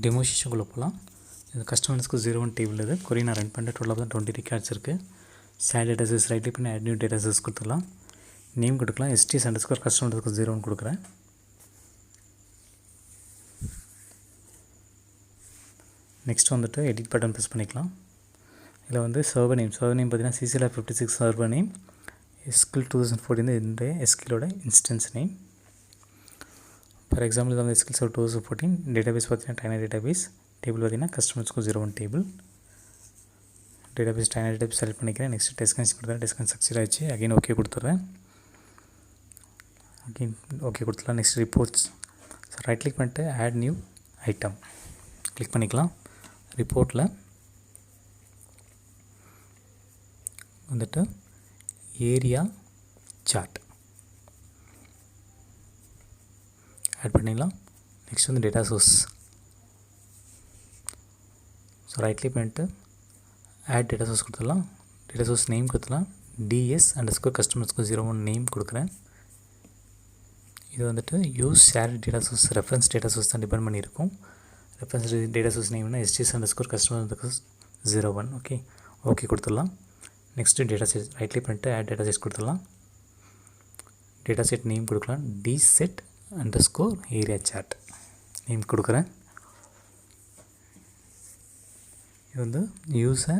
டெமோஷேஷனுக்குள்ளே போகலாம். இது கஸ்டமர்ஸ்க்கு 01 டேபிள் இது கொரி நான் ரன் பண்ணிட்டு டோட்டலாக தான் 20 ரெக்கார்ட்ஸ் இருக்குது. Sale data size right click பண்ணி ஆட் நியூ டேட்டா சைஸ் கொடுத்துடலாம். நேம் கொடுக்கலாம். STS_customer_0 01 கொடுக்குறேன். நெக்ஸ்ட் வந்துட்டு எடிட் பட்டன் ப்ரெஸ் பண்ணிக்கலாம். இதில் வந்து சர்வர் நேம் பார்த்தீங்கன்னா CCLR56 சர்வர் நேம் SQL 2014 இந்த SQLோட இன்ஸ்டன்ஸ் நேம். ஃபார் எக்ஸாம்பிள் இது வந்து SQL Server 2014 டேட்டாபேஸ் பார்த்தீங்கன்னா TechIT டேட்டாபேஸ் டேபிள் பார்த்தீங்கன்னா கஸ்டமர்ஸ்க்கு 01 table database TechIT database select பண்ணிக்கிறேன். நெக்ஸ்ட் டெஸ்ட் கன்ஸ் கொடுத்துறேன். டெஸ்ட் கன்ஸ் சக்ஸஸ் ஆகிடுச்சு. அகைன் ஓகே கொடுத்துட்றேன். அகைன் ஓகே கொடுத்துடலாம். நெக்ஸ்ட் ரிப்போர்ட்ஸ் ரைட் கிளிக் பண்ணிட்டு ஆட் நியூ ஐட்டம் கிளிக் பண்ணிக்கலாம். ரிப்போர்ட்டில் வந்துட்டு ஏரியா சார்ட் ஆட் பண்ணிடலாம். நெக்ஸ்ட் வந்து டேட்டா சோர்ஸ் ரைட் கிளிக் பண்ணிட்டு ஆட் டேட்டா சோர்ஸ் கொடுத்துடலாம். டேட்டா சோர்ஸ் நேம் கொடுத்துடலாம். DS_customer_01 நேம் கொடுக்குறேன். இது வந்துட்டு use share data source reference data source தான் டிபெண்ட் பண்ணியிருக்கும். ரெஃபரன்ஸ் டேட்டா சோர்ஸ் நேம்னா STS_customer_01 ஓகே ஓகே கொடுத்துடலாம். Next data set right click பண்ணிட்டு ஆட் டேட்டா செட் கொடுத்துடலாம். டேட்டா செட் நேம் கொடுக்கலாம். DSET_area chart நேம் கொடுக்குறேன். இது வந்து யூஸை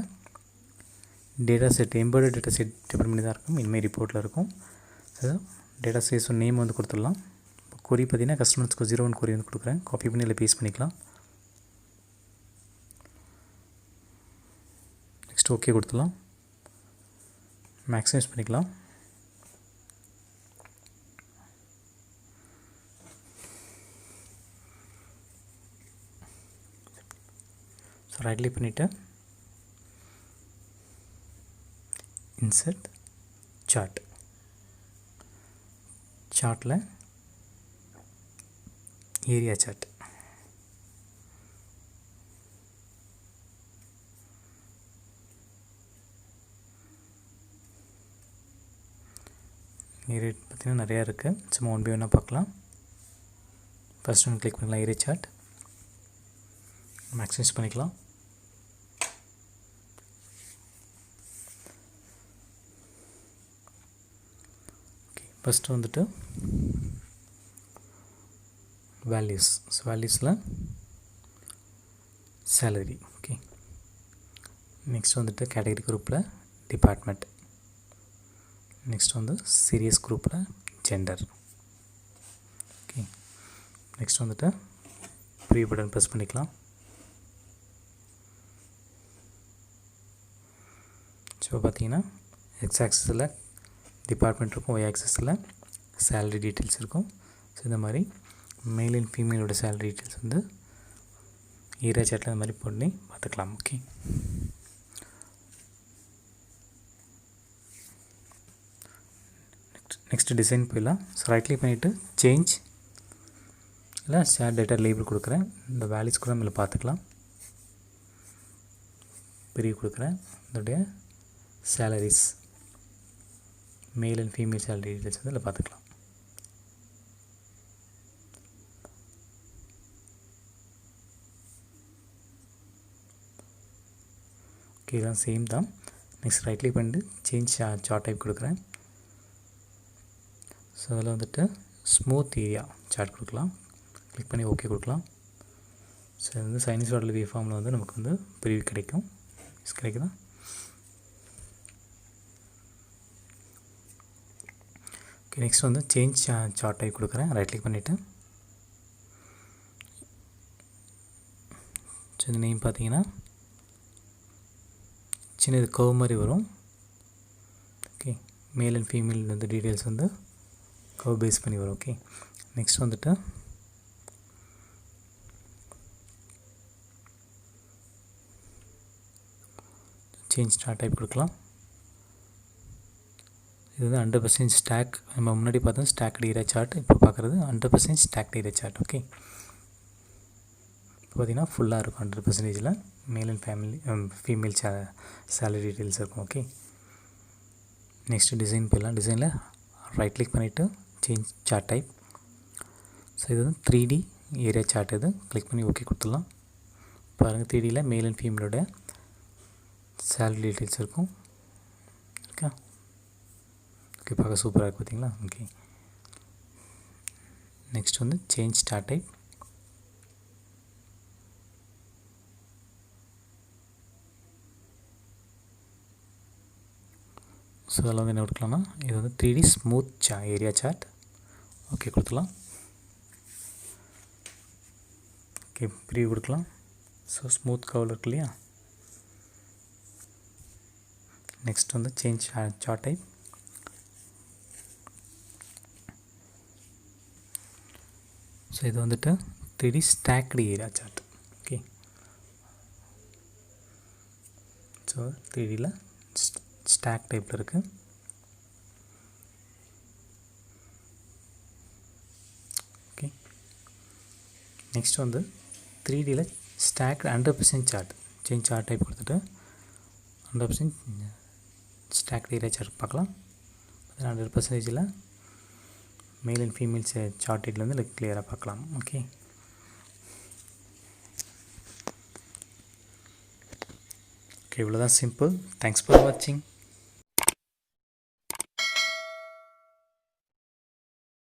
data set embedded data set depend பண்ணி தான் இருக்கும். இனிமேல் ரிப்போர்ட்டில் இருக்கும். ஸோ டேட்டா சைஸ் நேம் வந்து கொடுத்துடலாம். கொரி பார்த்தீங்கன்னா கஸ்டமர்ஸ்க்கு 01 கொரி வந்து கொடுக்குறேன். காப்பி பண்ணி இல்லை பேஸ்ட் பண்ணிக்கலாம். நெக்ஸ்ட் ஓகே கொடுத்துடலாம். மேக்ஸிமைஸ் பண்ணிக்கலாம். ஸோ ரைட் கிளிக் பண்ணிவிட்டு இன்சர்ட் சார்ட் சார்ட்டில் ஏரியா சார்ட் ஏரியா பார்த்திங்கன்னா நிறையா இருக்குது. சும்மா ஒன் பை ஒன்னாக பார்க்கலாம். ஃபஸ்ட் ஒன்று கிளிக் பண்ணிக்கலாம். ஏரியா சார்ட் மேக்ஸிமைஸ் பண்ணிக்கலாம். ஓகே ஃபஸ்ட்டு வந்துட்டு வேல்யூஸ் வேல்யூஸில் சேலரி ஓகே. நெக்ஸ்ட் வந்துட்டு கேட்டகரி குரூப்பில் டிபார்ட்மெண்ட். நெக்ஸ்ட் வந்து சீரியஸ் குரூப்பில் ஜெண்டர் ஓகே. நெக்ஸ்ட் வந்துட்டு ப்ரீ பட்டன் ப்ரெஸ் பண்ணிக்கலாம். ஸோ பார்த்தீங்கன்னா எக்ஸ் ஆக்சஸில் டிபார்ட்மெண்ட் இருக்கும், ஒய் ஆக்சஸில் சேலரி டீட்டெயில்ஸ் இருக்கும். ஸோ இந்த மாதிரி மேல் அண்ட் ஃபீமேலோட சேலரி டீட்டெயில்ஸ் வந்து ஏரியா சார்ட்டில் இந்த மாதிரி பண்ணி பார்த்துக்கலாம். ஓகே நெக்ஸ்ட் டிசைன் போயிடலாம். ஸோ ரைட் கிளிக் பண்ணிவிட்டு சேஞ்ச் இல்லை ஷேர் டேட்டா லேபிள் கொடுக்குறேன். இந்த வேல்யூஸ் கூட நம்ம பார்த்துக்கலாம். பிரிவு கொடுக்குறேன். இதோடைய சேலரிஸ் மேல் அண்ட் ஃபீமேல் சேலரி டீட்டெயில்ஸ் வந்து இதில் பார்த்துக்கலாம். ஓகே தான் சேம் தான். நெக்ஸ்ட் ரைட் கிளிக் பண்ணிட்டு சேஞ்ச் சார்ட் டைப் கொடுக்குறேன். ஸோ அதில் வந்துட்டு ஸ்மூத் ஏரியா சார்ட் கொடுக்கலாம். கிளிக் பண்ணி ஓகே கொடுக்கலாம். ஸோ இது வந்து சைனீஸ் வாடல் வே ஃபார்மில் வந்து நமக்கு வந்து பிரிவு கிடைக்கும். கிடைக்குதா? ஓகே நெக்ஸ்ட் வந்து சேஞ்ச் சார்ட் டைப் கொடுக்குறேன். ரைட் கிளிக் பண்ணிவிட்டு ஸோ இந்த நேம் பார்த்தீங்கன்னா சின்னது கர்வ் மாதிரி வரும். ஓகே மேல் அண்ட் ஃபீமேல் வந்து டீட்டெயில்ஸ் வந்து கர்வ் பேஸ் பண்ணி வரும். ஓகே நெக்ஸ்ட் வந்துட்டு சேஞ்ச் சார்ட் டைப் கொடுக்கலாம். இது வந்து 100% ஸ்டாக். நம்ம முன்னாடி பார்த்தோம் ஸ்டாக்டு ஏரியா சார்ட். இப்போ பார்க்குறது 100% ஸ்டாக்டு ஏரியா சார்ட். ஓகே இப்போ பார்த்திங்கன்னா ஃபுல்லாக இருக்கும். 100%ல் male and female salary details இருக்கும். ஓகே நெக்ஸ்ட்டு டிசைன் போயிடலாம். டிசைனில் ரைட் கிளிக் பண்ணிவிட்டு சேஞ்ச் சார்ட் டைப். ஸோ இது வந்து 3D ஏரியா சார்ட். இது கிளிக் பண்ணி ஓகே கொடுத்துடலாம். பாருங்கள் 3Dயில் மேல் அண்ட் ஃபீமேலோட சேலரி டீட்டெயில்ஸ் இருக்கும். ஓகே ஓகே, பார்க்க சூப்பராக இருக்குது பார்த்தீங்களா. ஓகே, நெக்ஸ்ட் வந்து சேஞ்ச் ஸ்டார்ட் டைப். ஸோ அதில் வந்து என்ன கொடுக்கலாம்னா இது வந்து 3D smooth area chart. Okay கொடுத்துக்கலாம். ஓகே ப்ரீவியூ கொடுக்கலாம். ஸோ ஸ்மூத் கவர் இருக்கு இல்லையா. நெக்ஸ்ட் வந்து சேஞ்ச் சார்ட் டைப். ஸோ இது வந்துட்டு 3D stacked area chart. Okay, so 3Dயில் ஸ்டாக் டைப்பில் இருக்குது. ஓகே, நெக்ஸ்ட் வந்து 3Dயில் stack 100% chart. Change chart type கொடுத்துட்டு 100% ஸ்டாக்டு ஏரியா சார்ட் பார்க்கலாம். 100%ல் மேல் அண்ட் ஃபீமேல் சார்ட் இதில் வந்து கிளியராக பார்க்கலாம். ஓகே ஓகே, இவ்வளோ தான் சிம்பிள். தேங்க்ஸ் ஃபார் வாட்சிங்.